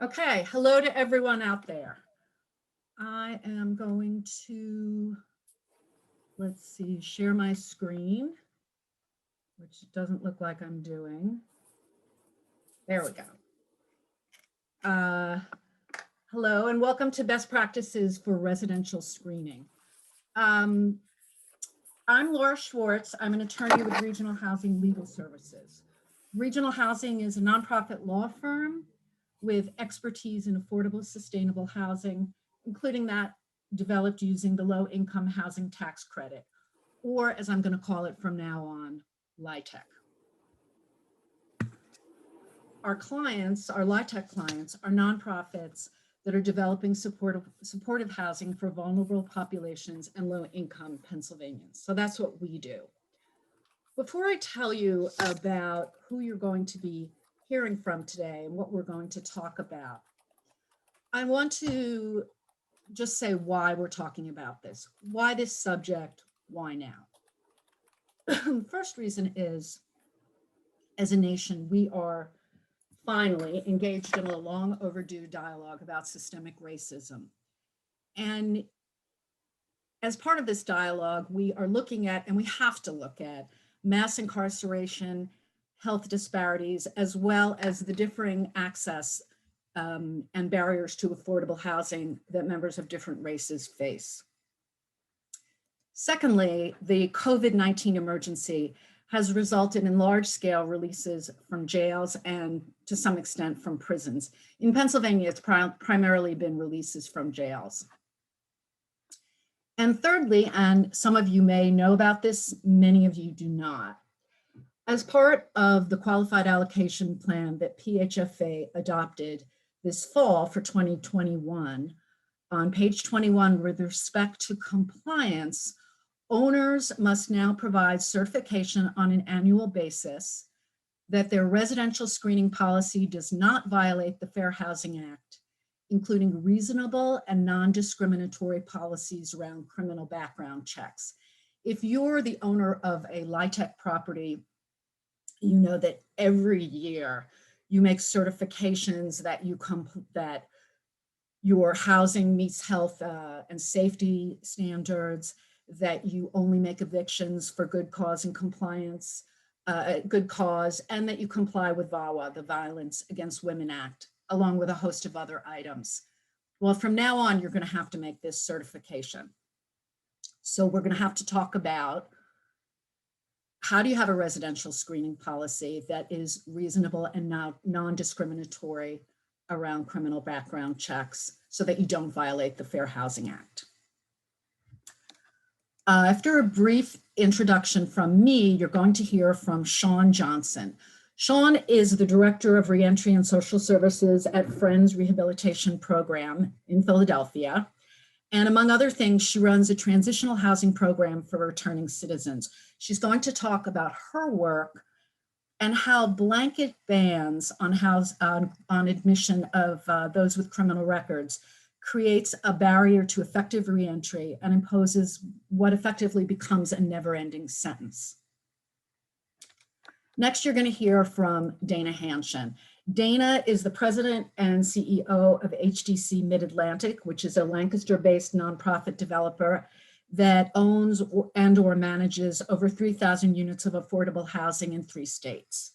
Okay, hello to everyone out there. I am going to, let's see, share my screen, which doesn't look like I'm doing. There we go. Hello and welcome to Best Practices for Residential Screening. I'm Laura Schwartz. I'm an attorney with Regional Housing Legal Services. Regional Housing is a nonprofit law firm with expertise in affordable, sustainable housing, including that developed using the low income housing tax credit, or as I'm going to call it from now on, LIHTC. Our clients, our LIHTC clients, are nonprofits that are developing supportive housing for vulnerable populations and low income Pennsylvanians. So that's what we do. Before I tell you about who you're going to be hearing from today and what we're going to talk about, I want to just say why we're talking about this. Why this subject? Why now? First reason is, as a nation, we are finally engaged in a long overdue dialogue about systemic racism. And as part of this dialogue, we are looking at, and we have to look at, mass incarceration, health disparities, as well as the differing access and barriers to affordable housing that members of different races face. Secondly, the COVID-19 emergency has resulted in large-scale releases from jails and to some extent from prisons. In Pennsylvania, it's primarily been releases from jails. And thirdly, and some of you may know about this, many of you do not. As part of the qualified allocation plan that PHFA adopted this fall for 2021, on page 21, with respect to compliance, owners must now provide certification on an annual basis that their residential screening policy does not violate the Fair Housing Act, including reasonable and non-discriminatory policies around criminal background checks. If you're the owner of a LIHTC property, you know that every year you make certifications that that your housing meets health and safety standards, that you only make evictions for good cause and compliance, good cause, and that you comply with VAWA, the Violence Against Women Act, along with a host of other items. Well, from now on, you're going to have to make this certification. So we're going to have to talk about, how do you have a residential screening policy that is reasonable and non-discriminatory around criminal background checks so that you don't violate the Fair Housing Act? After a brief introduction from me, you're going to hear from Sean Johnson. Sean is the Director of Reentry and Social Services at Friends Rehabilitation Program in Philadelphia. And among other things, she runs a transitional housing program for returning citizens. She's going to talk about her work and how blanket bans on admission of those with criminal records creates a barrier to effective reentry and imposes what effectively becomes a never-ending sentence. Next, you're going to hear from Dana Hansen. Dana is the president and CEO of HDC Mid-Atlantic, which is a Lancaster-based nonprofit developer that owns and/or manages over 3,000 units of affordable housing in 3 states.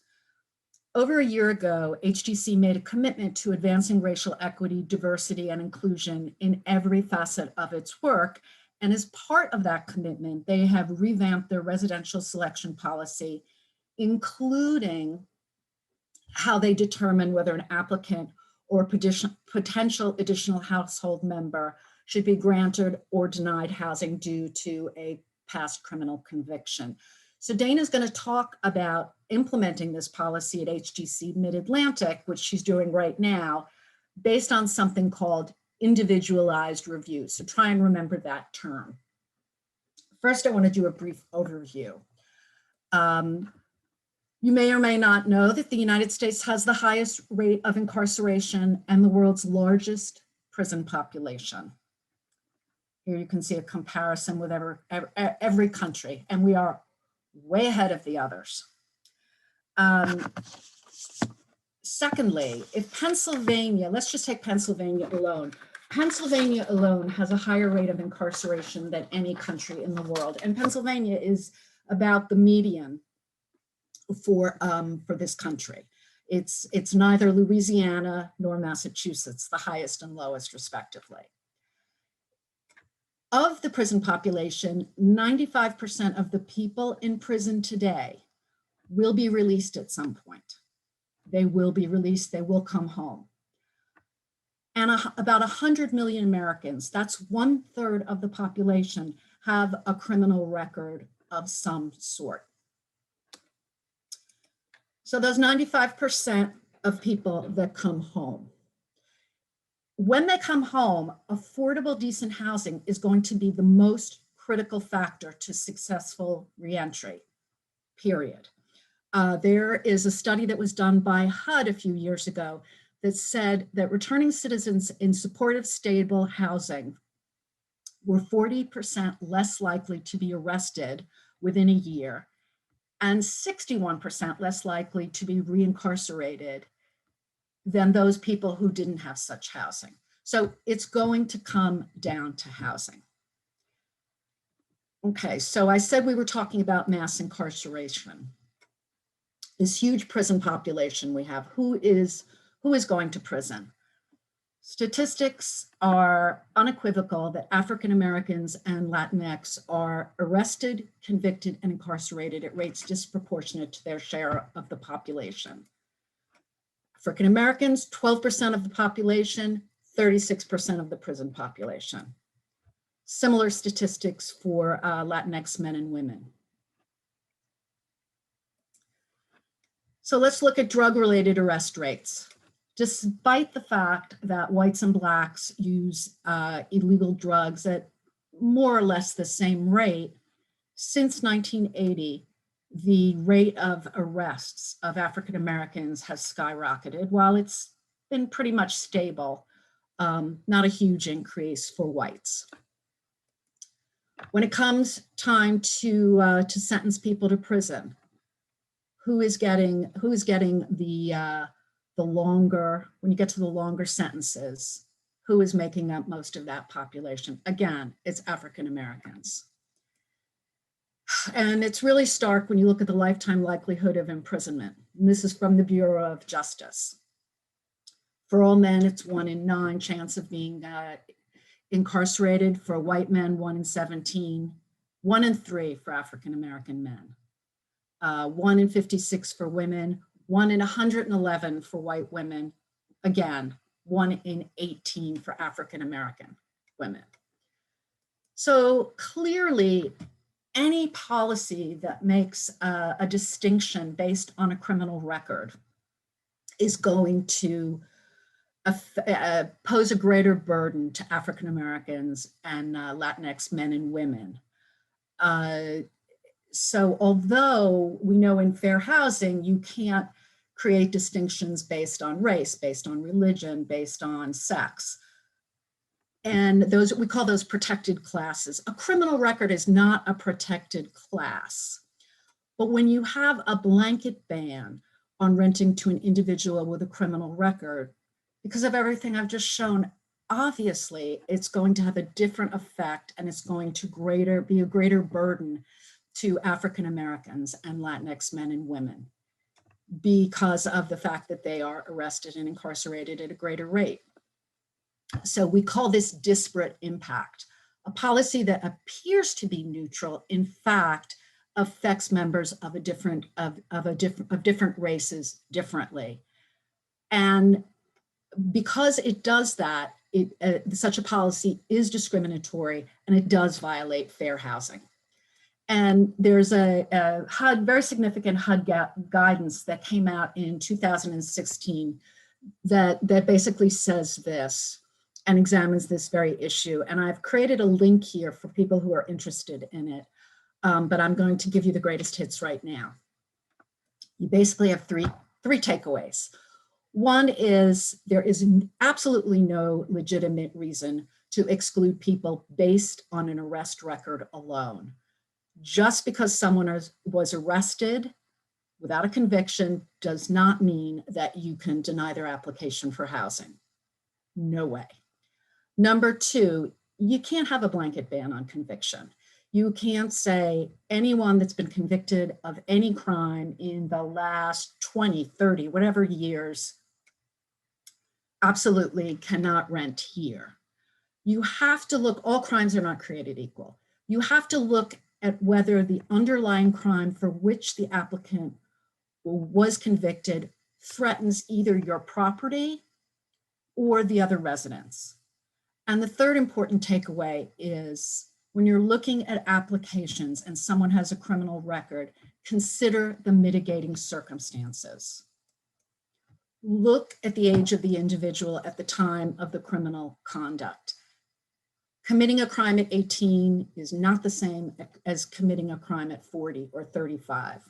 Over a year ago, HDC made a commitment to advancing racial equity, diversity, and inclusion in every facet of its work. And as part of that commitment, they have revamped their residential selection policy, including how they determine whether an applicant or potential additional household member should be granted or denied housing due to a past criminal conviction. So Dana's going to talk about implementing this policy at HDC Mid-Atlantic, which she's doing right now, based on something called individualized review. So try and remember that term. First, I want to do a brief overview. You may or may not know that the United States has the highest rate of incarceration and the world's largest prison population. Here you can see a comparison with every country, and we are way ahead of the others. Secondly, if Pennsylvania, let's just take Pennsylvania alone. Pennsylvania alone has a higher rate of incarceration than any country in the world. And Pennsylvania is about the median for this country. It's neither Louisiana nor Massachusetts, the highest and lowest respectively. Of the prison population, 95% of the people in prison today will be released at some point. They will be released, they will come home. And about 100 million Americans, that's 1/3 of the population, have a criminal record of some sort. So those 95% of people that come home, when they come home, affordable, decent housing is going to be the most critical factor to successful reentry, period. There is a study that was done by HUD a few years ago that said that returning citizens in supportive, stable housing were 40% less likely to be arrested within a year and 61% less likely to be reincarcerated than those people who didn't have such housing. So it's going to come down to housing. Okay, so I said we were talking about mass incarceration. This huge prison population we have, who is going to prison? Statistics are unequivocal that African Americans and Latinx are arrested, convicted, and incarcerated at rates disproportionate to their share of the population. African Americans, 12% of the population, 36% of the prison population. Similar statistics for Latinx men and women. So let's look at drug-related arrest rates. Despite the fact that whites and blacks use illegal drugs at more or less the same rate, since 1980, the rate of arrests of African Americans has skyrocketed, while it's been pretty much stable, not a huge increase for whites. When it comes time to sentence people to prison, who is getting the longer, when you get to the longer sentences, who is making up most of that population? Again, it's African Americans. And it's really stark when you look at the lifetime likelihood of imprisonment. And this is from the Bureau of Justice. For all men, it's 1 in 9 chance of being incarcerated. For white men, 1 in 17, 1 in 3 for African American men, 1 in 56 for women, 1 in 111 for white women, again, 1 in 18 for African American women. So clearly, any policy that makes a distinction based on a criminal record is going to pose a greater burden to African Americans and Latinx men and women. So although we know in fair housing, you can't create distinctions based on race, based on religion, based on sex. And those, we call those protected classes. A criminal record is not a protected class. But when you have a blanket ban on renting to an individual with a criminal record, because of everything I've just shown, obviously it's going to have a different effect and it's going to be a greater burden to African Americans and Latinx men and women because of the fact that they are arrested and incarcerated at a greater rate. So we call this disparate impact. A policy that appears to be neutral, in fact, affects members of different races differently. And because it does that, such a policy is discriminatory and it does violate fair housing. And there's a HUD, very significant HUD guidance that came out in 2016 that basically says this and examines this very issue. And I've created a link here for people who are interested in it, but I'm going to give you the greatest hits right now. You basically have three takeaways. One is there is absolutely no legitimate reason to exclude people based on an arrest record alone. Just because someone was arrested without a conviction does not mean that you can deny their application for housing. No way. Number two, you can't have a blanket ban on conviction. You can't say anyone that's been convicted of any crime in the last 20, 30, whatever years absolutely cannot rent here. You have to look, all crimes are not created equal. You have to look at whether the underlying crime for which the applicant was convicted threatens either your property or the other residents. And the third important takeaway is when you're looking at applications and someone has a criminal record, consider the mitigating circumstances. Look at the age of the individual at the time of the criminal conduct. Committing a crime at 18 is not the same as committing a crime at 40 or 35.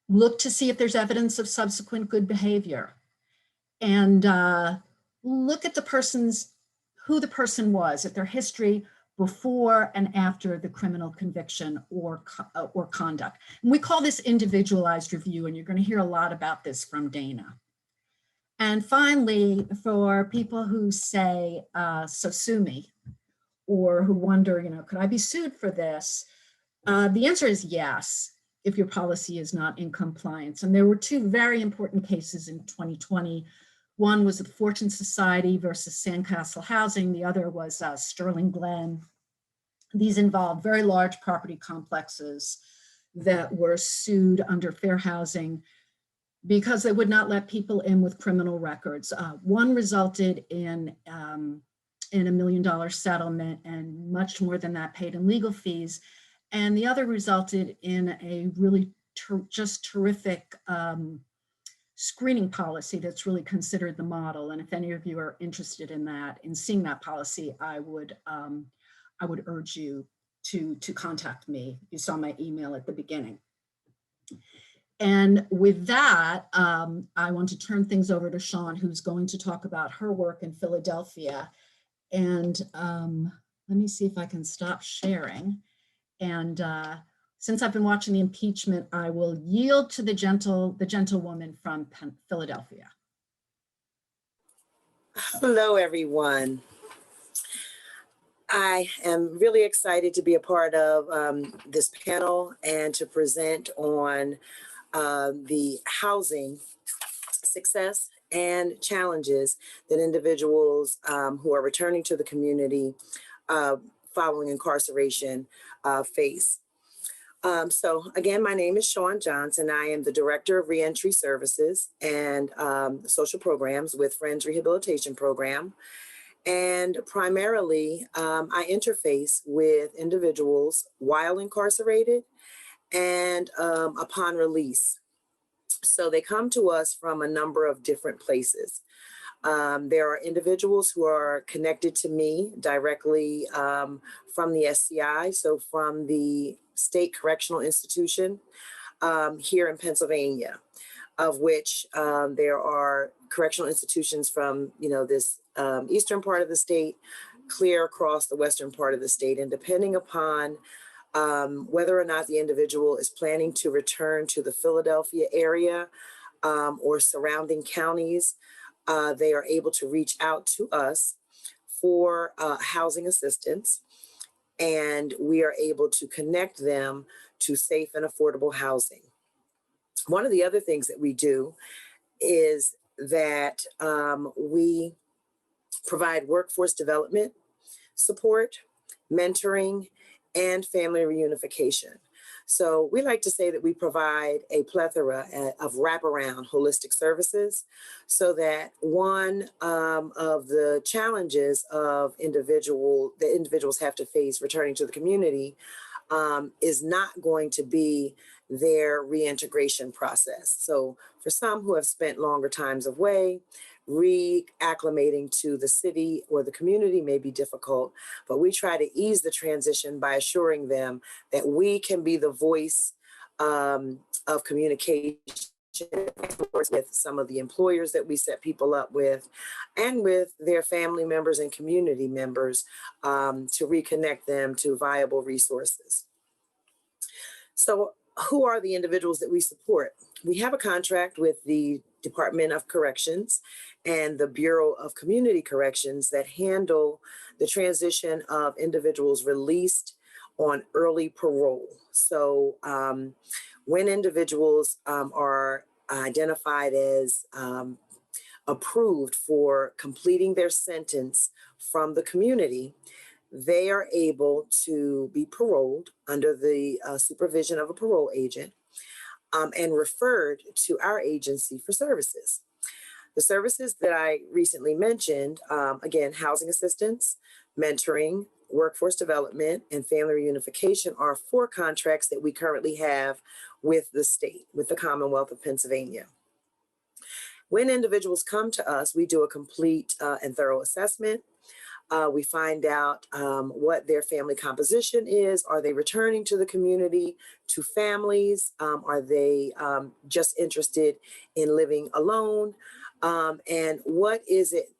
Look to see if there's evidence of subsequent good behavior. And look at who the person was, at their history before and after the criminal conviction or conduct. And we call this individualized review, and you're going to hear a lot about this from Dana. And finally, for people who say, so sue me, or who wonder, could I be sued for this? The answer is yes, if your policy is not in compliance. And there were two very important cases in 2020. One was the Fortune Society versus Sandcastle Housing. The other was Sterling Glen. These involved very large property complexes that were sued under fair housing because they would not let people in with criminal records. One resulted in a $1 million settlement and much more than that paid in legal fees. And the other resulted in a really just terrific screening policy that's really considered the model. And if any of you are interested in that, in seeing that policy, I would urge you to contact me. You saw my email at the beginning. And with that, I want to turn things over to Sean, who's going to talk about her work in Philadelphia. And let me see if I can stop sharing. And since I've been watching the impeachment, I will yield to the gentlewoman from Philadelphia. Hello, everyone. I am really excited to be a part of this panel and to present on the housing success and challenges that individuals who are returning to the community following incarceration face. So again, my name is Shawn Johnson. I am the Director of Reentry Services and Social Programs with Friends Rehabilitation Program. And primarily, I interface with individuals while incarcerated and upon release. So they come to us from a number of different places. There are individuals who are connected to me directly from the SCI, so from the State Correctional Institution here in Pennsylvania, of which there are correctional institutions from this eastern part of the state, clear across the western part of the state, and depending upon whether or not the individual is planning to return to the Philadelphia area or surrounding counties, they are able to reach out to us for housing assistance, and we are able to connect them to safe and affordable housing. One of the other things that we do is that we provide workforce development support, mentoring, and family reunification. So we like to say that we provide a plethora of wraparound holistic services so that one of the challenges of individuals have to face returning to the community is not going to be their reintegration process. So for some who have spent longer times away, reacclimating to the city or the community may be difficult, but we try to ease the transition by assuring them that we can be the voice of communication with some of the employers that we set people up with and with their family members and community members to reconnect them to viable resources. So who are the individuals that we support? We have a contract with the Department of Corrections and the Bureau of Community Corrections that handle the transition of individuals released on early parole. So when individuals are identified as approved for completing their sentence from the community, they are able to be paroled under the supervision of a parole agent and referred to our agency for services. The services that I recently mentioned, again, housing assistance, mentoring, workforce development, and family reunification are 4 contracts that we currently have with the state, with the Commonwealth of Pennsylvania. When individuals come to us, we do a complete and thorough assessment. We find out what their family composition is. Are they returning to the community, to families? Are they just interested in living alone? And what is it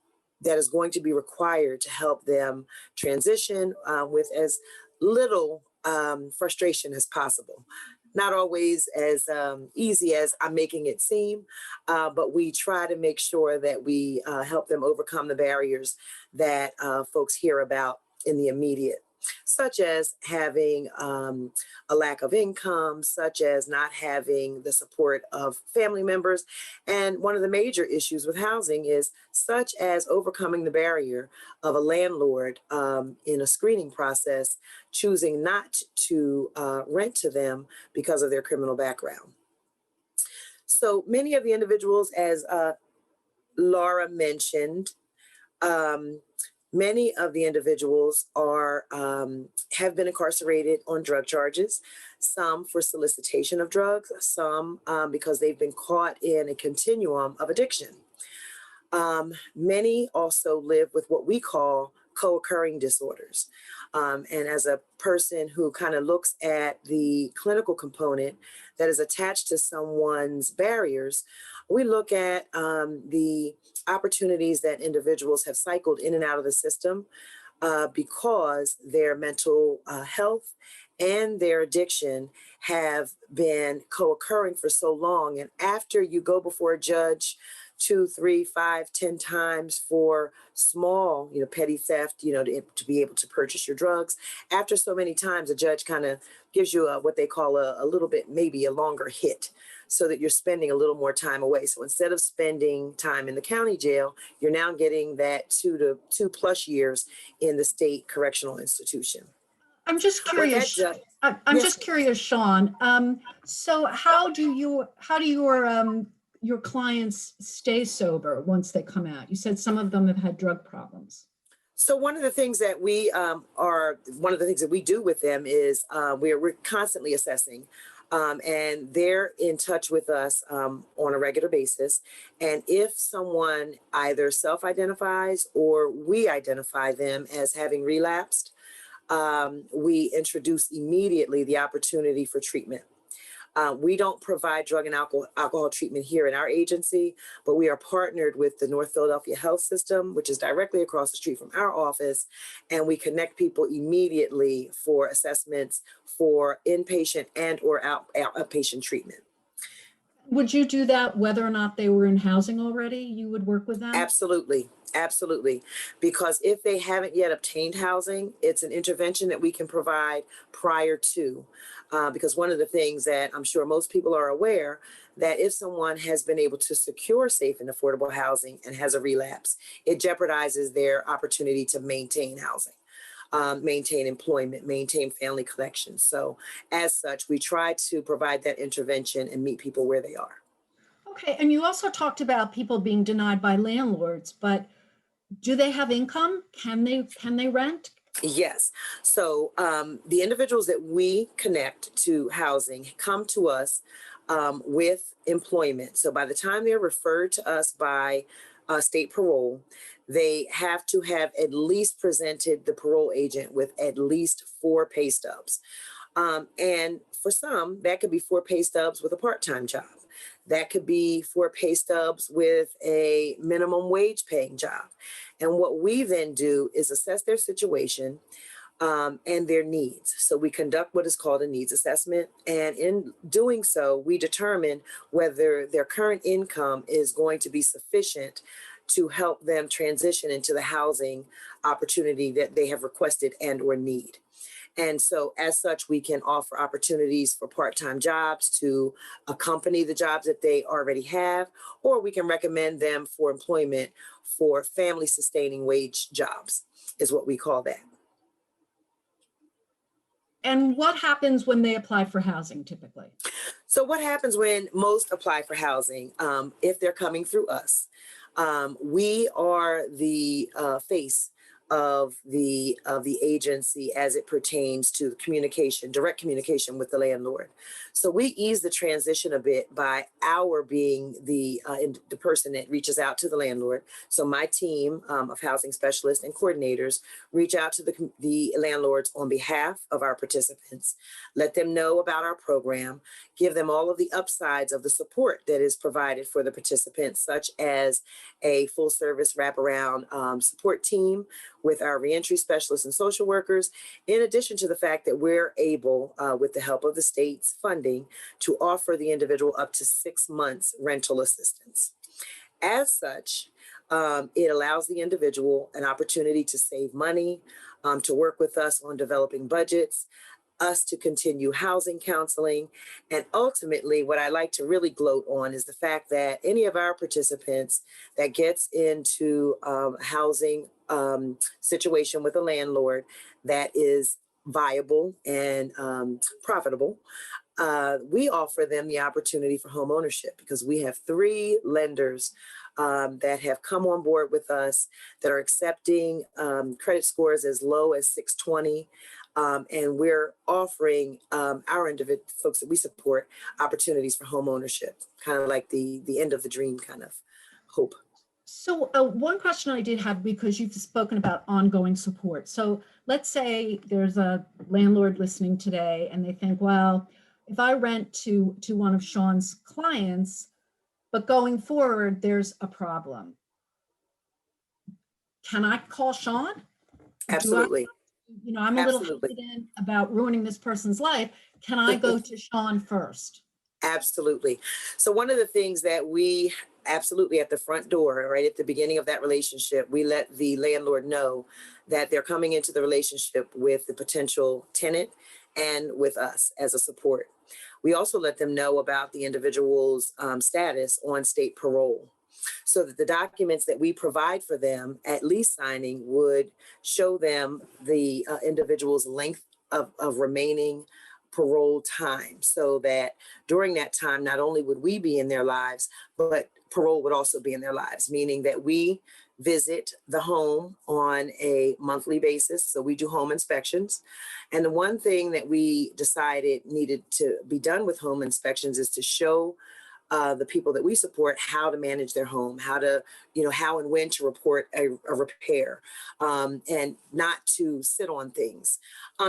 that is going to be required to help them transition with as little frustration as possible? Not always as easy as I'm making it seem, but we try to make sure that we help them overcome the barriers that folks hear about in the immediate, such as having a lack of income, such as not having the support of family members. And one of the major issues with housing is such as overcoming the barrier of a landlord in a screening process choosing not to rent to them because of their criminal background. So many of the individuals, as Laura mentioned, many of the individuals are have been incarcerated on drug charges, some for solicitation of drugs, some because they've been caught in a continuum of addiction. Many also live with what we call co-occurring disorders. And as a person who kind of looks at the clinical component that is attached to someone's barriers, we look at the opportunities that individuals have cycled in and out of the system because their mental health and their addiction have been co-occurring for so long. And after you go before a judge 2, 3, 5, 10 times for small, petty theft, to be able to purchase your drugs. After so many times, a judge kind of gives you what they call a little bit, maybe a longer hit, so that you're spending a little more time away. So instead of spending time in the county jail, you're now getting that 2+ years in the state correctional institution. I'm just curious. I'm Yes. just curious, Sean. So how do your clients stay sober once they come out? You said some of them have had drug problems. So one of the things that we do with them is we're constantly assessing, and they're in touch with us on a regular basis. And if someone either self-identifies or we identify them as having relapsed, we introduce immediately the opportunity for treatment. We don't provide drug and alcohol treatment here in our agency, but we are partnered with the North Philadelphia Health System, which is directly across the street from our office, and we connect people immediately for assessments for inpatient and or outpatient treatment. Would you do that whether or not they were in housing already? You would work with them? Absolutely. Absolutely. Because if they haven't yet obtained housing, it's an intervention that we can provide prior to. Because one of the things that I'm sure most people are aware, that if someone has been able to secure safe and affordable housing and has a relapse, it jeopardizes their opportunity to maintain housing, maintain employment, maintain family connections. So as such, we try to provide that intervention and meet people where they are. Okay, and you also talked about people being denied by landlords, but do they have income? Can they rent? Yes. So the individuals that we connect to housing come to us with employment. So by the time they're referred to us by state parole, they have to have at least presented the parole agent with at least 4 pay stubs. And for some, that could be 4 pay stubs with a part-time job. That could be 4 pay stubs with a minimum wage paying job. And what we then do is assess their situation, and their needs. So we conduct what is called a needs assessment. And in doing so, we determine whether their current income is going to be sufficient to help them transition into the housing opportunity that they have requested and or need. And so as such, we can offer opportunities for part-time jobs to accompany the jobs that they already have, or we can recommend them for employment for family sustaining wage jobs, is what we call that. And what happens when they apply for housing typically? So what happens when most apply for housing, if they're coming through us? We are the face of the agency as it pertains to communication, direct communication with the landlord. So we ease the transition a bit by our being the person that reaches out to the landlord. So my team of housing specialists and coordinators reach out to the landlords on behalf of our participants, let them know about our program, give them all of the upsides of the support that is provided for the participants, such as a full service wraparound support team with our reentry specialists and social workers, in addition to the fact that we're able, with the help of the state's funding, to offer the individual up to 6 months rental assistance. As such, it allows the individual an opportunity to save money, to work with us on developing budgets, us to continue housing counseling. And ultimately, what I like to really gloat on is the fact that any of our participants that gets into housing situation with a landlord that is viable and profitable, we offer them the opportunity for home ownership, because we have 3 lenders that have come on board with us that are accepting credit scores as low as 620. And we're offering our individual folks that we support opportunities for home ownership, kind of like the end of the dream kind of hope. So one question I did have, because you've spoken about ongoing support. So let's say there's a landlord listening today and they think, well, if I rent to one of Sean's clients, but going forward, there's a problem. Can I call Sean? Absolutely. I'm a little hesitant about ruining this person's life. Can I go to Sean first? Absolutely. So one of the things that we absolutely at the front door, right at the beginning of that relationship, we let the landlord know that they're coming into the relationship with the potential tenant and with us as a support. We also let them know about the individual's status on state parole, so that the documents that we provide for them at lease signing would show them the individual's length of remaining parole time, so that during that time, not only would we be in their lives, but parole would also be in their lives, meaning that we visit the home on a monthly basis. So we do home inspections. And the one thing that we decided needed to be done with home inspections is to show the people that we support how to manage their home, how to, how and when to report a repair, and not to sit on things.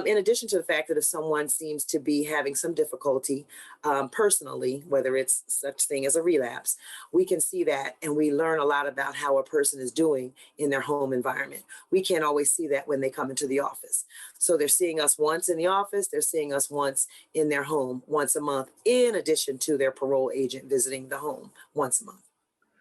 In addition to the fact that if someone seems to be having some difficulty personally, whether it's such thing as a relapse, we can see that and we learn a lot about how a person is doing in their home environment. We can't always see that when they come into the office. So they're seeing us once in the office, they're seeing us once in their home, once a month, in addition to their parole agent visiting the home once a month.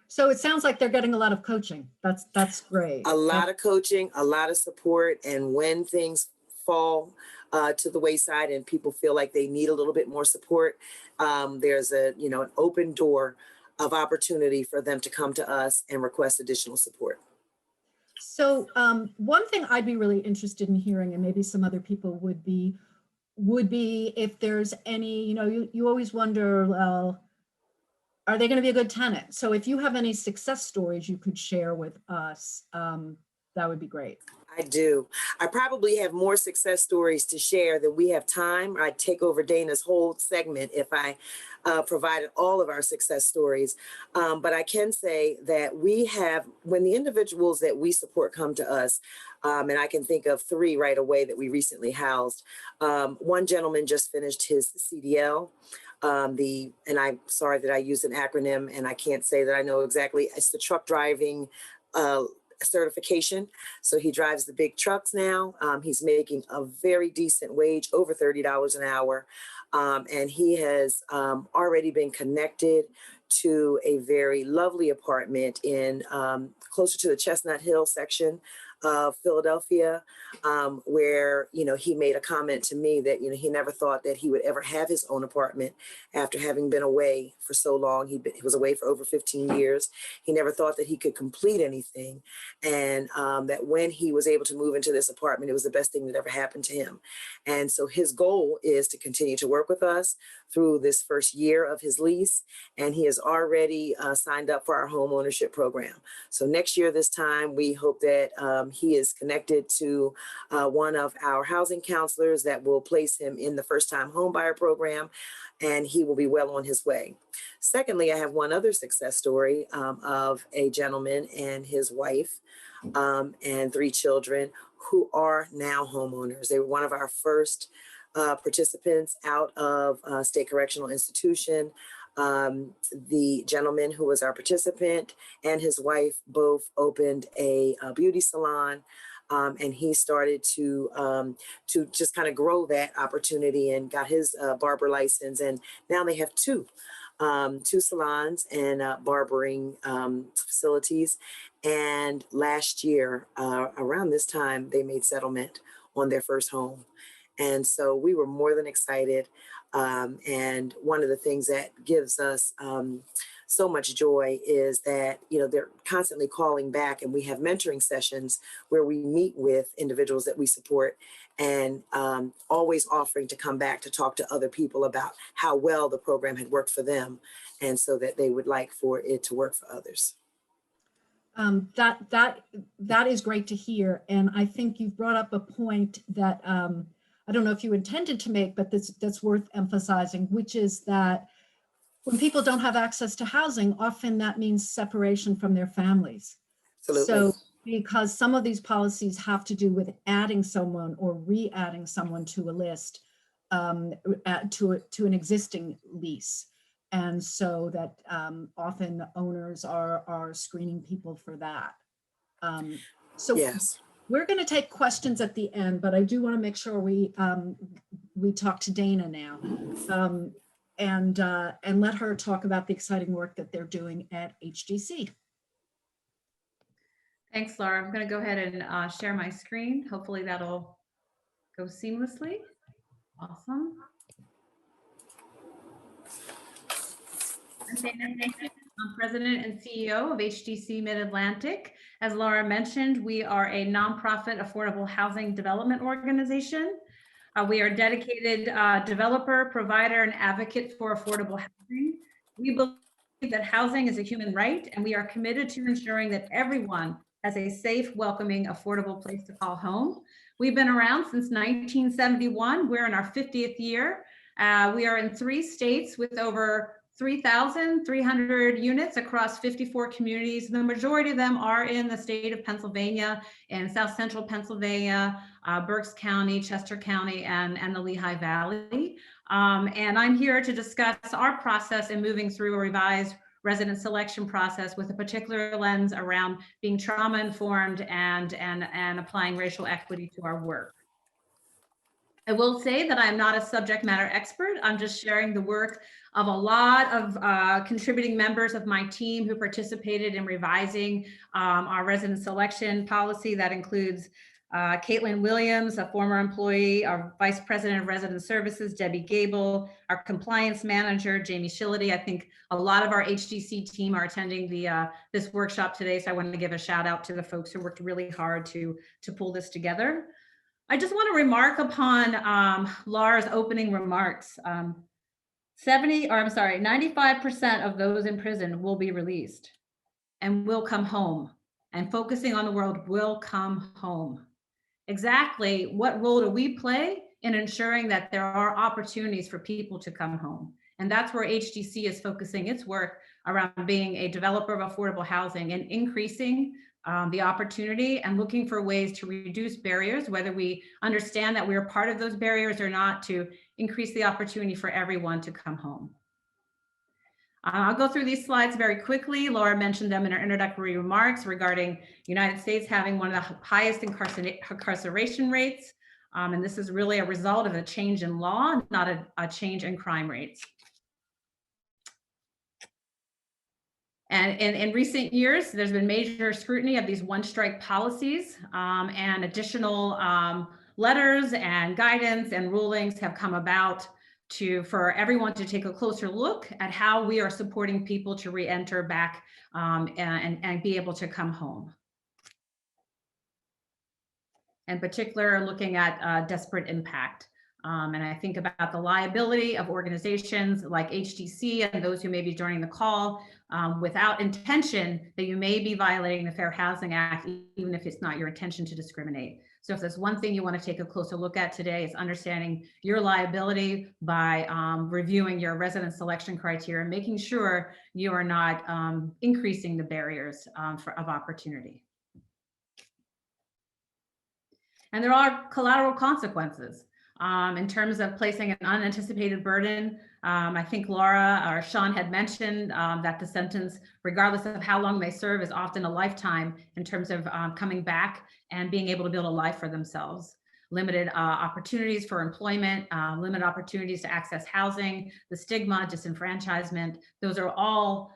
So it sounds like they're getting a lot of coaching. That's great. A lot of coaching, a lot of support. And when things fall to the wayside and people feel like they need a little bit more support, there's an open door of opportunity for them to come to us and request additional support. So one thing I'd be really interested in hearing, and maybe some other people would be if there's any, you always wonder, well, are they going to be a good tenant? So if you have any success stories you could share with us, that would be great. I do. I probably have more success stories to share than we have time. I'd take over Dana's whole segment if I provided all of our success stories. But I can say that we have, when the individuals that we support come to us, and I can think of 3 right away that we recently housed. One gentleman just finished his CDL. And I'm sorry that I used an acronym and I can't say that I know exactly. It's the truck driving certification. So he drives the big trucks now. He's making a very decent wage, over $30 an hour. And he has already been connected to a very lovely apartment in closer to the Chestnut Hill section of Philadelphia, where, he made a comment to me that, he never thought that he would ever have his own apartment after having been away for so long. He was away for over 15 years. He never thought that he could complete anything. And that when he was able to move into this apartment, it was the best thing that ever happened to him. And so his goal is to continue to work with us through this first year of his lease. And he has already signed up for our home ownership program. So next year, this time, we hope that he is connected to one of our housing counselors that will place him in the first-time homebuyer program, and he will be well on his way. Secondly, I have one other success story of a gentleman and his wife and 3 children who are now homeowners. They were one of our first participants out of State Correctional Institution. The gentleman who was our participant and his wife both opened a beauty salon, and he started to just kind of grow that opportunity and got his barber license. And now they have 2 salons and barbering facilities. And last year, around this time, they made settlement on their first home. And so we were more than excited. And one of the things that gives us so much joy is that, they're constantly calling back, and we have mentoring sessions where we meet with individuals that we support, and always offering to come back to talk to other people about how well the program had worked for them, and so that they would like for it to work for others. That is great to hear. And I think you've brought up a point that I don't know if you intended to make, but that's worth emphasizing, which is that when people don't have access to housing, often that means separation from their families. Absolutely. So because some of these policies have to do with adding someone or re-adding someone to a list, to an existing lease. And so that often owners are screening people for that. So yes. We're going to take questions at the end, but I do want to make sure we talk to Dana now, and let her talk about the exciting work that they're doing at HDC. Thanks, Laura. I'm going to go ahead and share my screen. Hopefully that'll go seamlessly. Awesome. I'm President and CEO of HDC Mid-Atlantic. As Laura mentioned, we are a nonprofit affordable housing development organization. We are a dedicated developer, provider, and advocate for affordable housing. We believe that housing is a human right, and we are committed to ensuring that everyone has a safe, welcoming, affordable place to call home. We've been around since 1971. We're in our 50th year. We are in 3 states with over 3,300 units across 54 communities. The majority of them are in the state of Pennsylvania and South Central Pennsylvania, Berks County, Chester County, and the Lehigh Valley. And I'm here to discuss our process in moving through a revised resident selection process with a particular lens around being trauma-informed and applying racial equity to our work. I will say that I'm not a subject matter expert. I'm just sharing the work of a lot of contributing members of my team who participated in revising our resident selection policy. That includes Caitlin Williams, a former employee, our Vice President of Resident Services, Debbie Gable, our compliance manager, Jamie Shillity. I think a lot of our HDC team are attending this workshop today, so I wanted to give a shout out to the folks who worked really hard to pull this together. I just want to remark upon Laura's opening remarks. 95% of those in prison will be released and will come home, and focusing on the world will come home. Exactly what role do we play in ensuring that there are opportunities for people to come home? And that's where HDC is focusing its work around being a developer of affordable housing and increasing the opportunity and looking for ways to reduce barriers, whether we understand that we're part of those barriers or not, to increase the opportunity for everyone to come home. I'll go through these slides very quickly. Laura mentioned them in her introductory remarks regarding the United States having one of the highest incarceration rates. And this is really a result of a change in law, not a change in crime rates. And in recent years, there's been major scrutiny of these one-strike policies, and additional letters and guidance and rulings have come about for everyone to take a closer look at how we are supporting people to re-enter back and be able to come home. In particular, looking at disparate impact. And I think about the liability of organizations like HDC and those who may be joining the call without intention that you may be violating the Fair Housing Act, even if it's not your intention to discriminate. So if there's one thing you want to take a closer look at today, is understanding your liability by reviewing your resident selection criteria and making sure you are not increasing the barriers of opportunity. And there are collateral consequences in terms of placing an unanticipated burden. I think Laura or Sean had mentioned that the sentence, regardless of how long they serve, is often a lifetime in terms of coming back and being able to build a life for themselves. Limited opportunities for employment, limited opportunities to access housing, the stigma, disenfranchisement, those are all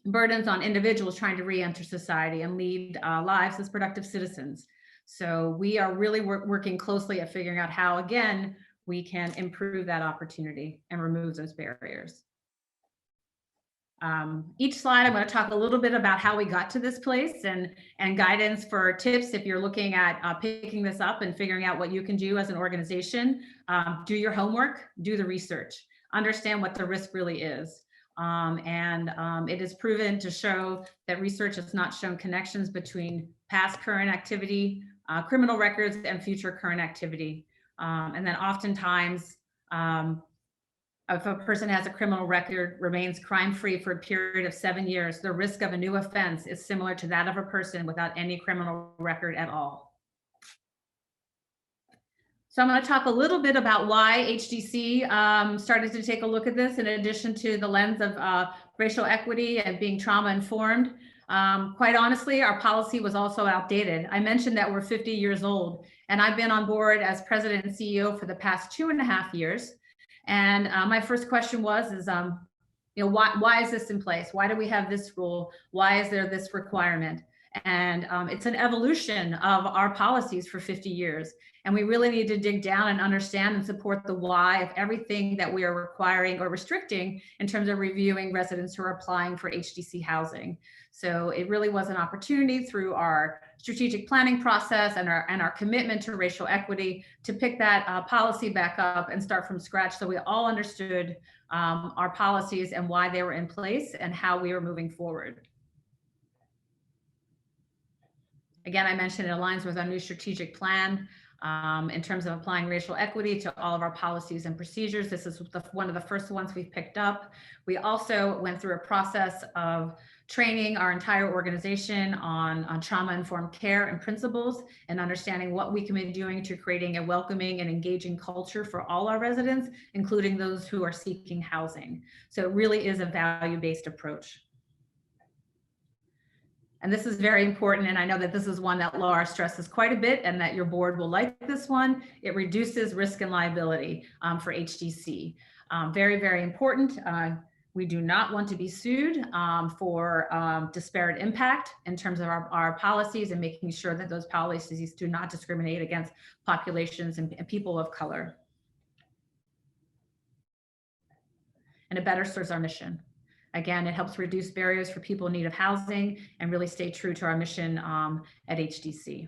burdens on individuals trying to re-enter society and lead lives as productive citizens. So we are really working closely at figuring out how, again, we can improve that opportunity and remove those barriers. Each slide, I'm going to talk a little bit about how we got to this place and guidance for tips if you're looking at picking this up and figuring out what you can do as an organization. Do your homework, do the research, understand what the risk really is. It is proven to show that research has not shown connections between past current activity, criminal records, and future current activity. And then oftentimes, if a person has a criminal record, remains crime-free for a period of 7 years, the risk of a new offense is similar to that of a person without any criminal record at all. So I'm going to talk a little bit about why HDC started to take a look at this, in addition to the lens of racial equity and being trauma-informed. Quite honestly, our policy was also outdated. I mentioned that we're 50 years old, and I've been on board as president and CEO for the past 2.5 years. And my first question was, why is this in place? Why do we have this rule? Why is there this requirement? And it's an evolution of our policies for 50 years. And we really need to dig down and understand and support the why of everything that we are requiring or restricting in terms of reviewing residents who are applying for HDC housing. So it really was an opportunity through our strategic planning process and our commitment to racial equity to pick that policy back up and start from scratch, so we all understood our policies and why they were in place and how we were moving forward. Again, I mentioned it aligns with our new strategic plan in terms of applying racial equity to all of our policies and procedures. This is one of the first ones we've picked up. We also went through a process of training our entire organization on trauma-informed care and principles, and understanding what we can be doing to creating a welcoming and engaging culture for all our residents, including those who are seeking housing. So it really is a value-based approach. And this is very important, and I know that this is one that Laura stresses quite a bit, and that your board will like this one. It reduces risk and liability for HDC. Very, very important. We do not want to be sued for disparate impact in terms of our policies, and making sure that those policies do not discriminate against populations and people of color. And it better serves our mission. Again, it helps reduce barriers for people in need of housing and really stay true to our mission at HDC.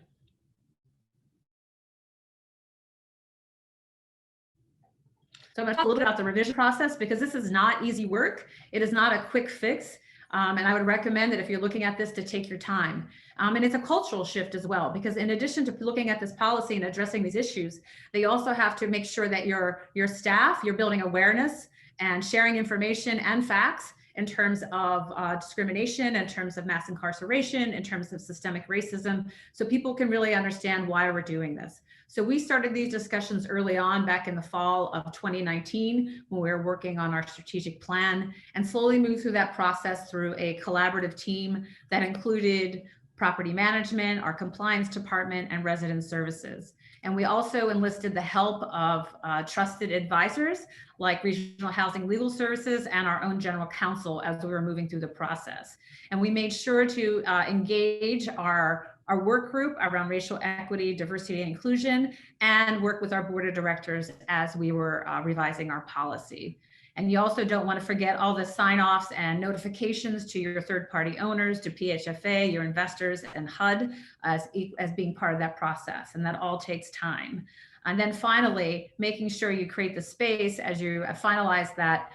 So I'm going to talk a little bit about the revision process, because this is not easy work. It is not a quick fix. And I would recommend that if you're looking at this, to take your time. And it's a cultural shift as well, because in addition to looking at this policy and addressing these issues, they also have to make sure that your staff, you're building awareness and sharing information and facts in terms of discrimination, in terms of mass incarceration, in terms of systemic racism, so people can really understand why we're doing this. So we started these discussions early on back in the fall of 2019 when we were working on our strategic plan, and slowly moved through that process through a collaborative team that included property management, our compliance department, and resident services. And we also enlisted the help of trusted advisors like Regional Housing Legal Services and our own general counsel as we were moving through the process. And we made sure to engage our work group around racial equity, diversity, and inclusion, and work with our board of directors as we were revising our policy. And you also don't want to forget all the sign-offs and notifications to your third-party owners, to PHFA, your investors, and HUD as being part of that process. And that all takes time. And then finally, making sure you create the space as you finalize that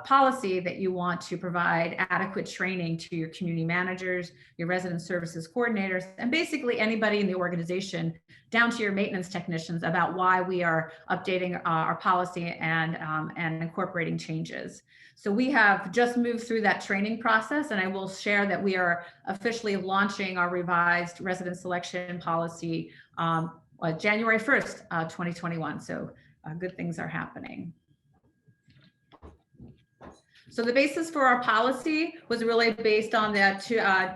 policy that you want to provide adequate training to your community managers, your resident services coordinators, and basically anybody in the organization down to your maintenance technicians about why we are updating our policy and incorporating changes. So we have just moved through that training process, and I will share that we are officially launching our revised resident selection policy January 1st, 2021. So good things are happening. So the basis for our policy was really based on the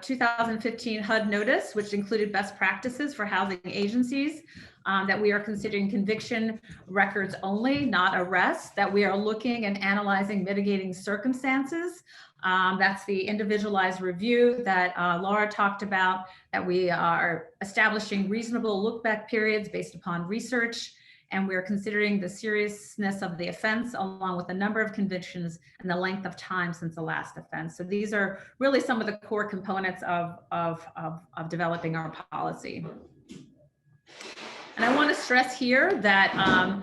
2015 HUD notice, which included best practices for housing agencies, that we are considering conviction records only, not arrests, that we are looking and analyzing mitigating circumstances. That's the individualized review that Laura talked about, that we are establishing reasonable look-back periods based upon research. And we're considering the seriousness of the offense along with the number of convictions and the length of time since the last offense. So these are really some of the core components of developing our policy. And I want to stress here that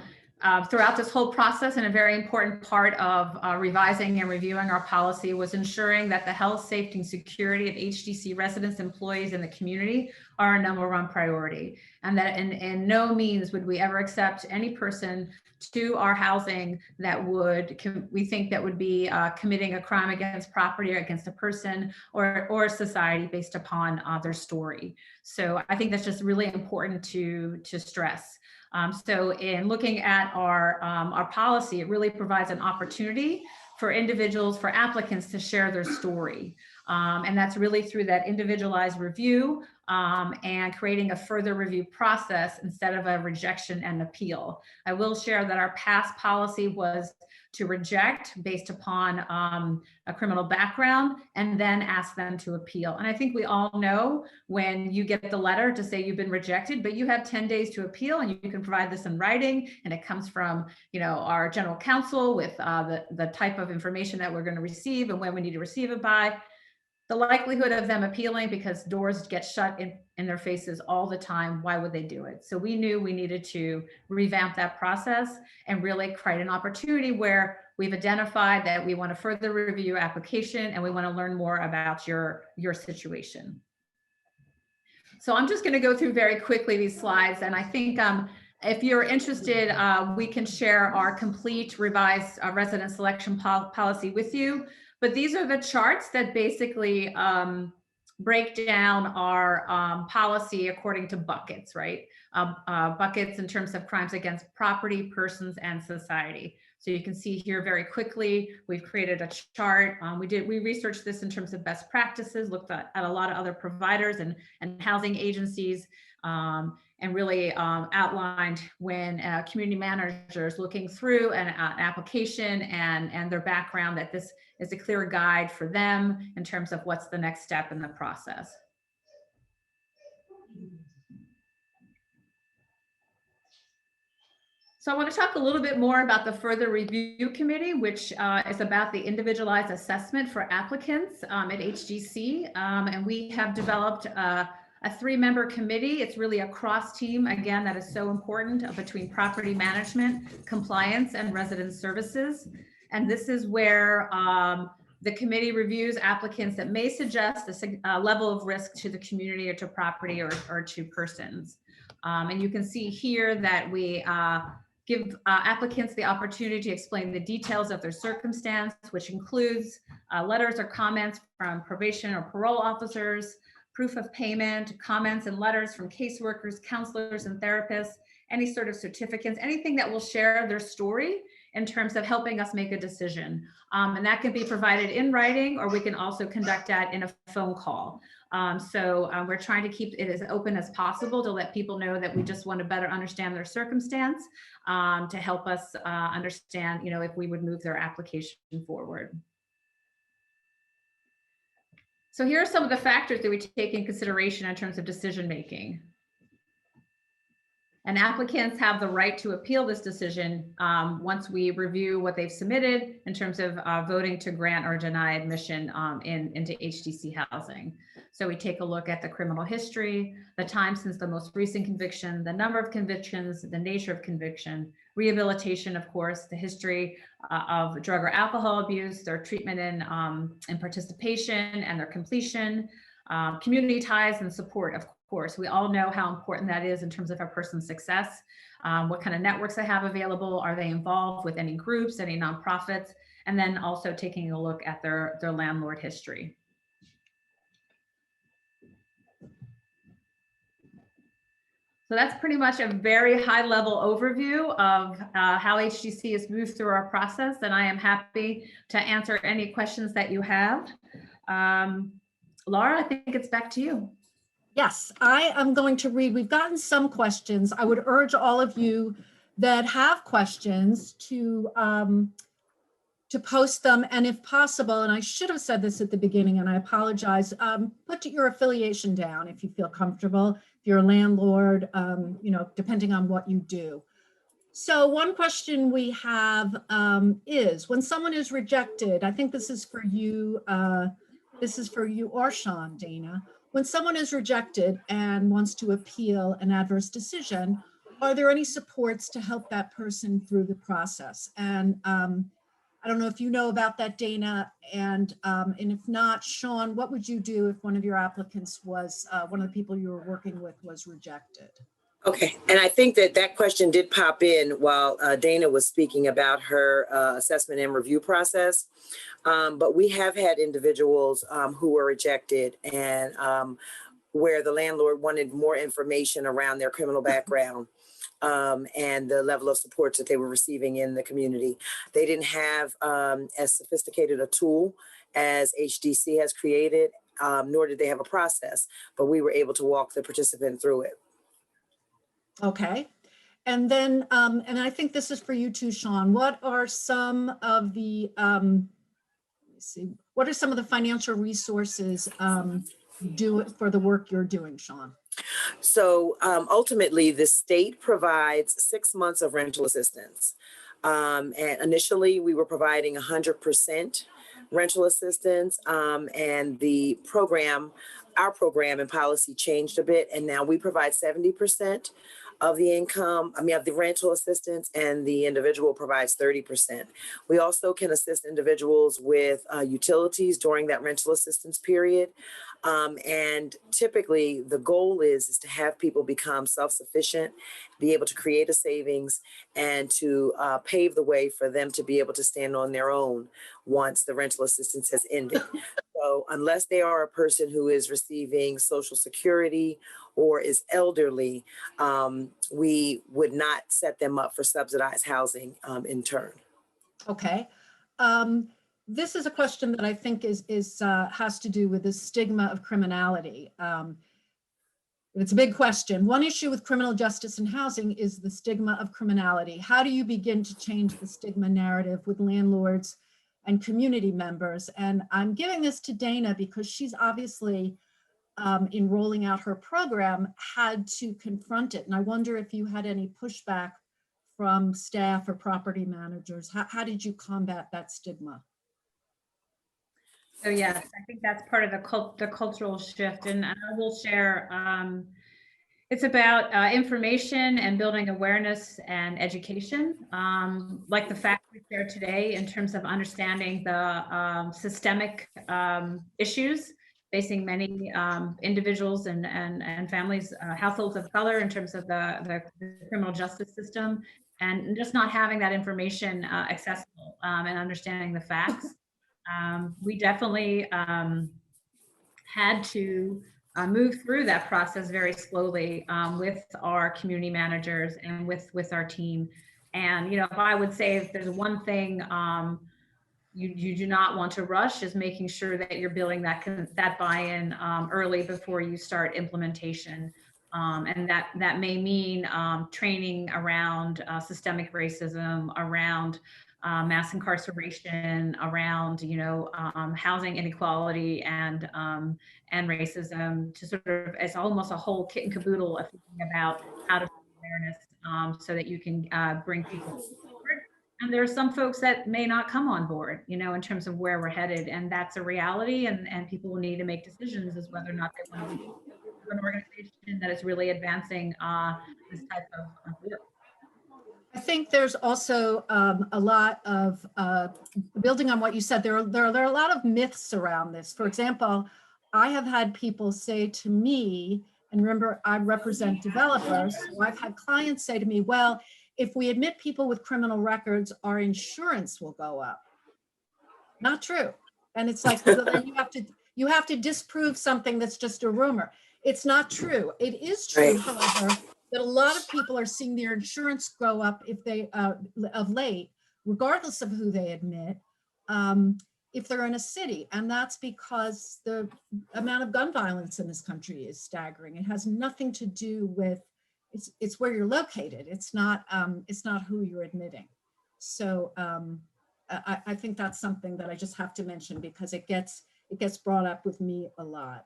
throughout this whole process, and a very important part of revising and reviewing our policy was ensuring that the health, safety, and security of HDC residents, employees, and the community are our #1 priority. And that in no means would we ever accept any person to our housing that we think that would be committing a crime against property or against a person or society based upon their story. So I think that's just really important to stress. So in looking at our policy, it really provides an opportunity for individuals, for applicants to share their story. And that's really through that individualized review and creating a further review process instead of a rejection and appeal. I will share that our past policy was to reject based upon a criminal background and then ask them to appeal. And I think we all know when you get the letter to say you've been rejected, but you have 10 days to appeal, and you can provide this in writing, and it comes from our general counsel with the type of information that we're going to receive and when we need to receive it by. The likelihood of them appealing, because doors get shut in their faces all the time, why would they do it? So we knew we needed to revamp that process and really create an opportunity where we've identified that we want to further review your application and we want to learn more about your situation. So I'm just going to go through very quickly these slides, and I think if you're interested, we can share our complete revised resident selection policy with you. But these are the charts that basically break down our policy according to buckets, right? Buckets in terms of crimes against property, persons, and society. So you can see here very quickly, we've created a chart. We researched this in terms of best practices, looked at a lot of other providers and housing agencies, and really outlined when community managers looking through an application and their background, that this is a clear guide for them in terms of what's the next step in the process. So I want to talk a little bit more about the Further Review Committee, which is about the individualized assessment for applicants at HDC. And we have developed a 3-member committee. It's really a cross team, again, that is so important, between property management, compliance, and resident services. And this is where the committee reviews applicants that may suggest a level of risk to the community or to property or to persons. And you can see here that we give applicants the opportunity to explain the details of their circumstance, which includes letters or comments from probation or parole officers, proof of payment, comments and letters from caseworkers, counselors, and therapists, any sort of certificates, anything that will share their story in terms of helping us make a decision. And that can be provided in writing, or we can also conduct that in a phone call. So we're trying to keep it as open as possible to let people know that we just want to better understand their circumstance, to help us understand, if we would move their application forward. So here are some of the factors that we take in consideration in terms of decision making. And applicants have the right to appeal this decision once we review what they've submitted in terms of voting to grant or deny admission into HDC housing. So we take a look at the criminal history, the time since the most recent conviction, the number of convictions, the nature of conviction, rehabilitation, of course, the history of drug or alcohol abuse, their treatment and participation and their completion, community ties and support, of course. We all know how important that is in terms of a person's success. What kind of networks they have available? Are they involved with any groups, any nonprofits? And then also taking a look at their landlord history. So that's pretty much a very high level overview of how HDC has moved through our process. And I am happy to answer any questions that you have. Laura, I think it's back to you. Yes, I am going to read. We've gotten some questions. I would urge all of you that have questions to post them, and if possible, and I should have said this at the beginning, and I apologize, put your affiliation down if you feel comfortable. If you're a landlord, depending on what you do. So one question we have is, when someone is rejected, I think this is for you, or Sean, Dana. When someone is rejected and wants to appeal an adverse decision, are there any supports to help that person through the process? And I don't know if you know about that, Dana, and if not, Sean, what would you do if one of your applicants was, one of the people you were working with was rejected? Okay, and I think that question did pop in while Dana was speaking about her assessment and review process. But we have had individuals who were rejected and where the landlord wanted more information around their criminal background and the level of support that they were receiving in the community. They didn't have as sophisticated a tool as HDC has created, nor did they have a process, but we were able to walk the participant through it. Okay. And then, and I think this is for you too, Sean, what are some of the, what are some of the financial resources for the work you're doing, Sean? So ultimately, the state provides 6 months of rental assistance. And initially, we were providing 100% rental assistance, and the program, our program and policy changed a bit, and now we provide 70% of the income, of the rental assistance, and the individual provides 30%. We also can assist individuals with utilities during that rental assistance period. And typically the goal is to have people become self-sufficient, be able to create a savings, and to pave the way for them to be able to stand on their own once the rental assistance has ended. So unless they are a person who is receiving Social Security or is elderly, we would not set them up for subsidized housing in turn. Okay. This is a question that I think has to do with the stigma of criminality. It's a big question. One issue with criminal justice and housing is the stigma of criminality. How do you begin to change the stigma narrative with landlords and community members? And I'm giving this to Dana because she's obviously, in rolling out her program, had to confront it. And I wonder if you had any pushback from staff or property managers. How did you combat that stigma? So yes, I think that's part of the cultural shift, and I will share. It's about information and building awareness and education, like the fact we shared today in terms of understanding the systemic issues facing many individuals and families, households of color in terms of the criminal justice system, and just not having that information accessible and understanding the facts. We definitely had to move through that process very slowly with our community managers and with our team. And, if I would say if there's one thing you do not want to rush, is making sure that you're building that buy-in early before you start implementation. And that may mean training around systemic racism, around mass incarceration, around housing inequality and racism, to sort of as almost a whole kit and caboodle of thinking about how to bring awareness so that you can bring people forward. And there are some folks that may not come on board, in terms of where we're headed, and that's a reality. And people will need to make decisions as whether or not they want to be an organization that is really advancing this type of work. I think there's also a lot of building on what you said. There are a lot of myths around this. For example, I have had people say to me, and remember, I represent developers, so I've had clients say to me, well, if we admit people with criminal records, our insurance will go up. Not true. And it's like, so then you have to disprove something that's just a rumor. It's not true. It is true, however, that a lot of people are seeing their insurance go up if they of late, regardless of who they admit, if they're in a city. And that's because the amount of gun violence in this country is staggering. It has nothing to do with, it's where you're located. It's not who you're admitting. So I think that's something that I just have to mention because it gets brought up with me a lot.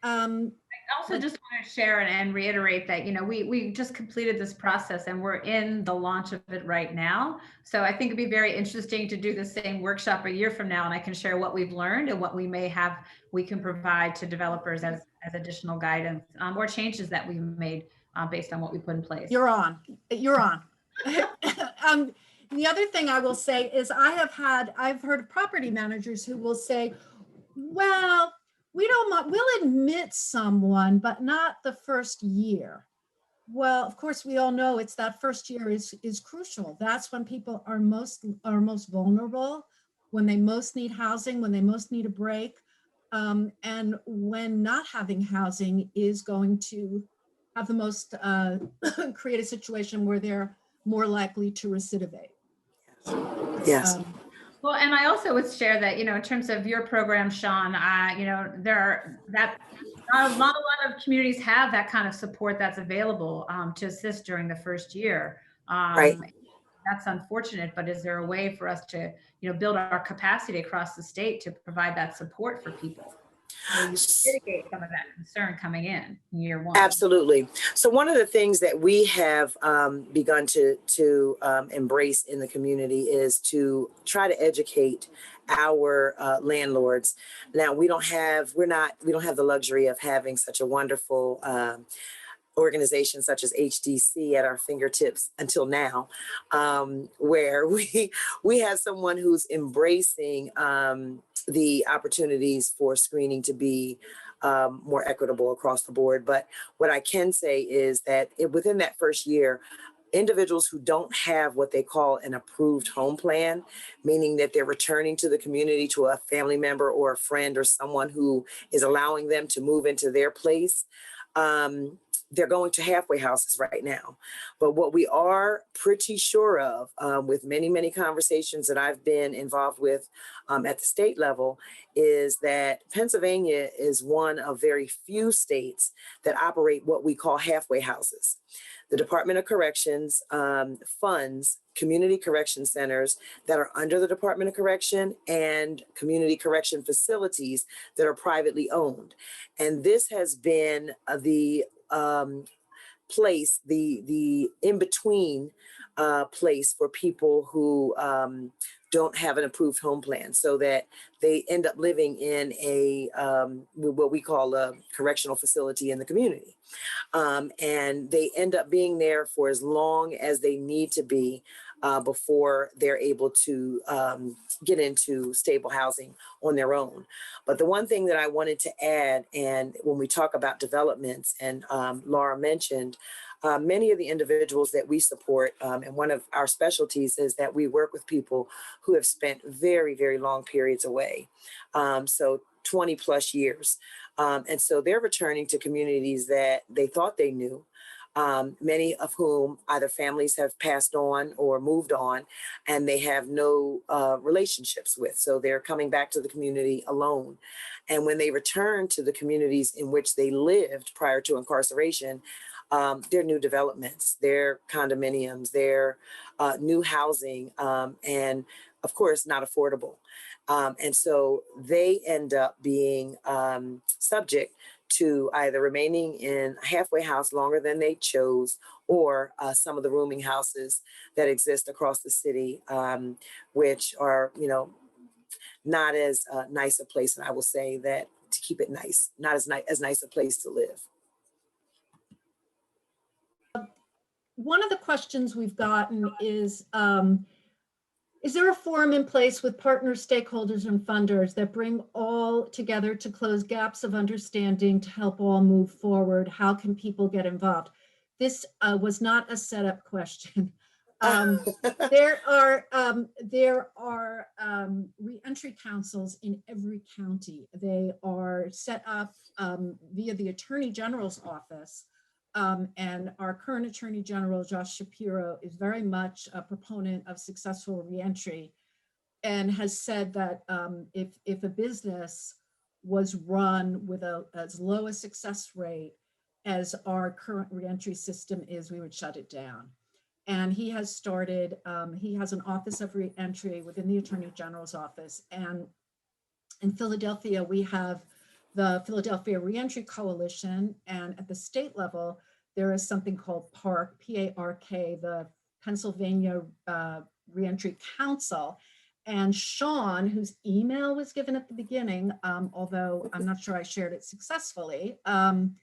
I also just want to share and reiterate that, we just completed this process and we're in the launch of it right now. So I think it'd be very interesting to do the same workshop a year from now, and I can share what we've learned and what we can provide to developers as additional guidance or changes that we've made based on what we put in place. You're on. The other thing I will say is I've heard of property managers who will say, well, we'll admit someone, but not the first year. Well, of course, we all know it's that first year is crucial. That's when people are most vulnerable, when they most need housing, when they most need a break, and when not having housing is going to have the most create a situation where they're more likely to recidivate. Yes. Well, and I also would share that, in terms of your program, Sean, not a lot of communities have that kind of support that's available to assist during the first year. Right. That's unfortunate, but is there a way for us to, build our capacity across the state to provide that support for people? So you mitigate some of that concern coming in year one. Absolutely. So one of the things that we have begun to embrace in the community is to try to educate our landlords. Now we don't have the luxury of having such a wonderful organization such as HDC at our fingertips until now, where we have someone who's embracing the opportunities for screening to be more equitable across the board. But what I can say is that within that first year, individuals who don't have what they call an approved home plan, meaning that they're returning to the community to a family member or a friend or someone who is allowing them to move into their place, they're going to halfway houses right now. But what we are pretty sure of, with many, many conversations that I've been involved with at the state level, is that Pennsylvania is one of very few states that operate what we call halfway houses. The Department of Corrections funds community correction centers that are under the Department of Correction and community correction facilities that are privately owned. And this has been the place, the in-between place for people who don't have an approved home plan, so that they end up living in a what we call a correctional facility in the community. And they end up being there for as long as they need to be before they're able to get into stable housing on their own. But the one thing that I wanted to add, and when we talk about developments, and Laura mentioned, many of the individuals that we support, and one of our specialties is that we work with people who have spent very, very long periods away. So 20 plus years. And so they're returning to communities that they thought they knew. Many of whom either families have passed on or moved on, and they have no relationships with. So they're coming back to the community alone. And when they return to the communities in which they lived prior to incarceration, they're new developments, they're condominiums, they're new housing, and of course, not affordable. And so they end up being subject to either remaining in a halfway house longer than they chose, or some of the rooming houses that exist across the city, which are, not as nice a place. And I will say that, to keep it nice, not as nice a place to live. One of the questions we've gotten is there a forum in place with partners, stakeholders, and funders that bring all together to close gaps of understanding to help all move forward? How can people get involved? This was not a setup question. There are reentry councils in every county. They are set up via the Attorney General's office. And our current Attorney General, Josh Shapiro, is very much a proponent of successful reentry, and has said that if a business was run with as low a success rate as our current reentry system is, we would shut it down. And he has started, he has an office of reentry within the Attorney General's office. And in Philadelphia, we have the Philadelphia Reentry Coalition, and at the state level, there is something called PARC, P-A-R-K, the Pennsylvania Reentry Council. And Sean, whose email was given at the beginning, although I'm not sure I shared it successfully, and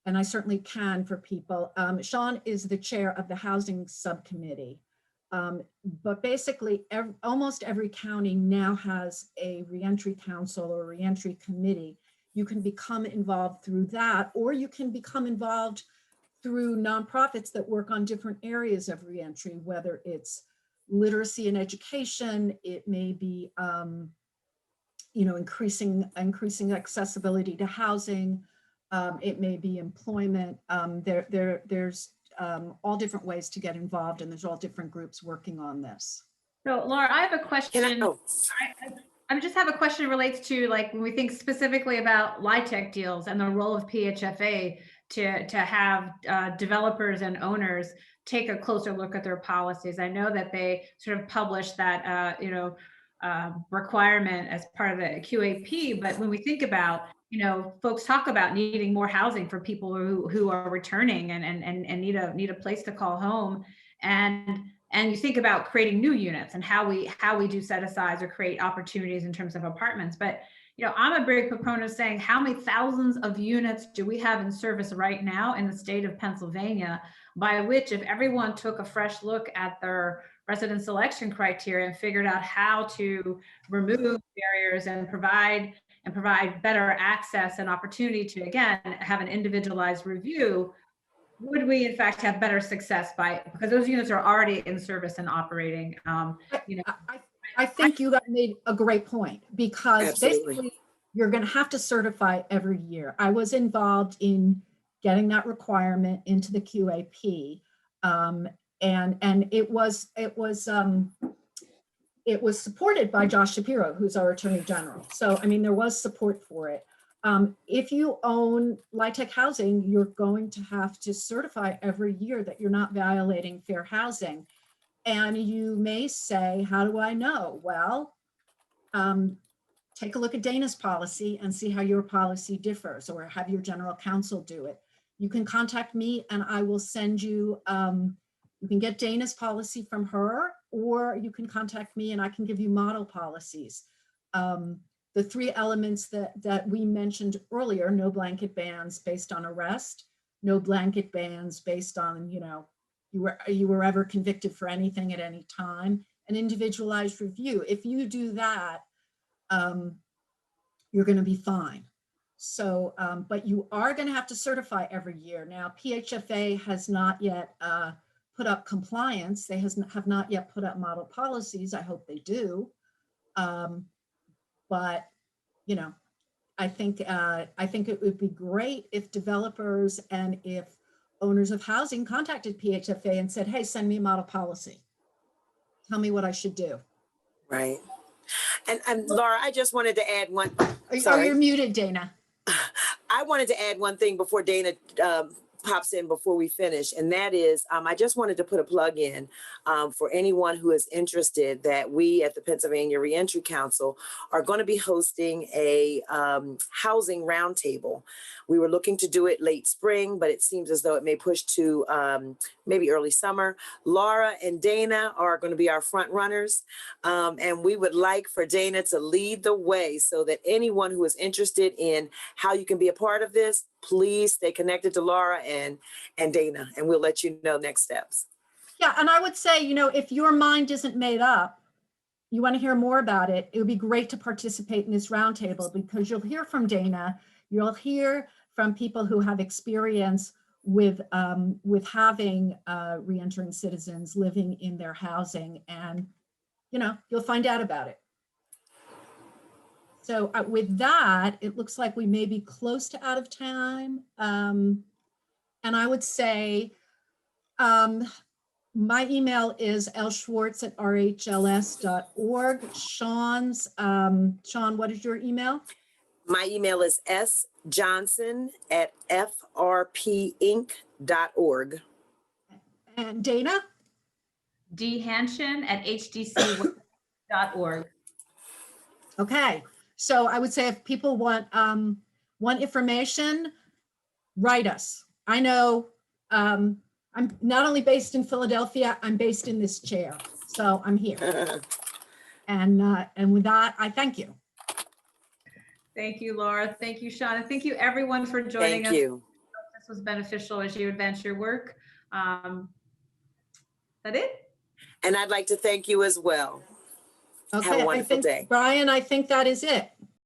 I certainly can for people, Sean is the chair of the housing subcommittee. But basically, almost every county now has a reentry council or reentry committee. You can become involved through that, or you can become involved through nonprofits that work on different areas of reentry, whether it's literacy and education, it may be increasing accessibility to housing, it may be employment. There's all different ways to get involved, and there's all different groups working on this. So Laura, I have a question. I just have a question relates to, like, when we think specifically about LIHTC deals and the role of PHFA to have developers and owners take a closer look at their policies. I know that they sort of published that requirement as part of the QAP, but when we think about, folks talk about needing more housing for people who are returning and need a place to call home, and you think about creating new units and how we do set asides or create opportunities in terms of apartments. But I'm a big proponent of saying, how many thousands of units do we have in service right now in the state of Pennsylvania, by which if everyone took a fresh look at their resident selection criteria and figured out how to remove barriers and provide better access and opportunity to, again, have an individualized review, would we in fact have better success because those units are already in service and operating? I think you made a great point, because Absolutely. Basically you're going to have to certify every year. I was involved in getting that requirement into the QAP, and it was supported by Josh Shapiro, who's our Attorney General. So I mean, there was support for it. If you own LIHTC housing, you're going to have to certify every year that you're not violating fair housing. And you may say, how do I know? Well, take a look at Dana's policy and see how your policy differs, or have your general counsel do it. You can contact me and I will send you, you can get Dana's policy from her, or you can contact me and I can give you model policies. The three elements that we mentioned earlier: no blanket bans based on arrest, no blanket bans based on, you were ever convicted for anything at any time. An individualized review. If you do that, you're going to be fine. So, but you are going to have to certify every year. Now, PHFA has not yet put up compliance. They have not yet put up model policies. I hope they do. But, you know, I think it would be great if developers and if owners of housing contacted PHFA and said, hey, send me a model policy. Tell me what I should do. Right. And Laura, I just wanted to add one. Oh, you're muted, Dana. I wanted to add one thing before Dana pops in before we finish, and that is I just wanted to put a plug in for anyone who is interested that we at the Pennsylvania Reentry Council are going to be hosting a housing roundtable. We were looking to do it late spring, but it seems as though it may push to maybe early summer. Laura and Dana are going to be our front runners, and we would like for Dana to lead the way so that anyone who is interested in how you can be a part of this, please stay connected to Laura and Dana, and we'll let you know next steps. Yeah, and I would say, you know, if your mind isn't made up, you want to hear more about it, it would be great to participate in this roundtable because you'll hear from Dana, you'll hear from people who have experience with having reentering citizens living in their housing, and, you know, you'll find out about it. So with that, it looks like we may be close to out of time. And I would say, my email is lschwartz@rhls.org. Sean's, Sean, what is your email? My email is sjohnson@frpinc.org. And Dana? dhansen@hdc.org. Okay, so I would say if people want information, write us. I know I'm not only based in Philadelphia, I'm based in this chair, so I'm here. And with that, I thank you. Thank you, Laura. Thank you, Sean. And thank you everyone for joining us. Thank you. This was beneficial as you advance your work. That it? And I'd like to thank you as well. Okay, Have a wonderful I think, day. Brian, I think that is it.